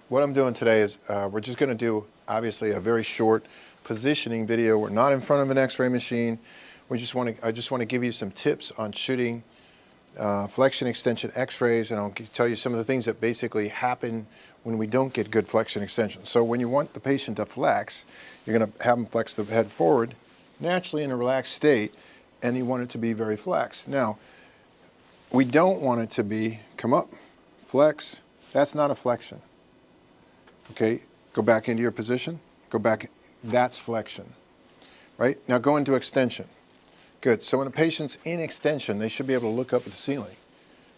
what I'm doing today is we're just going to do, obviously, a very short positioning video. We're not in front of an x-ray machine. I just want to give you some tips on shooting flexion extension x-rays, and I'll tell you some of the things that basically happen when we don't get good flexion extension. So when you want the patient to flex, you're going to have them flex the head forward, naturally in a relaxed state, and you want it to be very flexed. Now, we don't want it to be come up, flex. That's not a flexion. Okay, go back into your position, go back, that's flexion, right? Now go into extension. Good, so when a patient's in extension, they should be able to look up at the ceiling,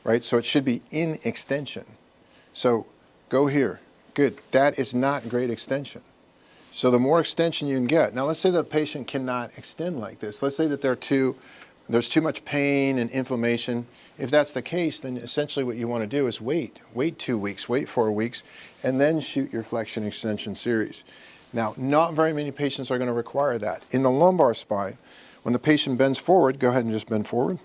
right? So it should be in extension. So go here, good, that is not great extension. So the more extension you can get, now let's say the patient cannot extend like this. Let's say that there's too much pain and inflammation. If that's the case, then essentially what you want to do is wait 2 weeks, wait 4 weeks, and then shoot your flexion extension series. Now, not very many patients are going to require that. In the lumbar spine, when the patient bends forward, go ahead and just bend forward.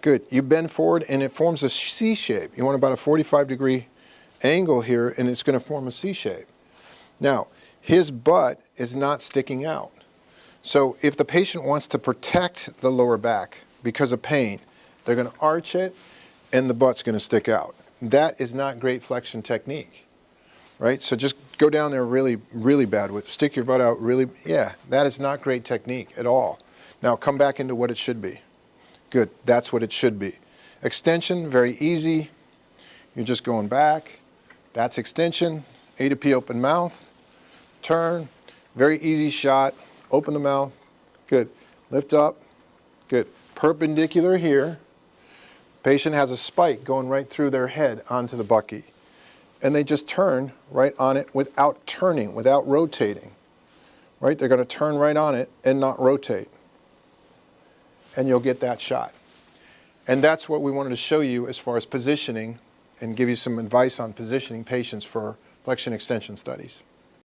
Good, you bend forward and it forms a C shape. You want about a 45-degree angle here, and it's going to form a C shape. Now, his butt is not sticking out. So if the patient wants to protect the lower back because of pain, they're going to arch it and the butt's going to stick out. That is not great flexion technique, right? So just go down there really, really bad with, stick your butt out really, yeah, that is not great technique at all. Now come back into what it should be. Good, that's what it should be. Extension, very easy. You're just going back. That's extension, A to P open mouth, turn, very easy shot. Open the mouth, good. Lift up, good. Perpendicular here. Patient has a spike going right through their head onto the bucky. And they just turn right on it without turning, without rotating. Right? They're going to turn right on it and not rotate. And you'll get that shot. And that's what we wanted to show you as far as positioning and give you some advice on positioning patients for flexion extension studies.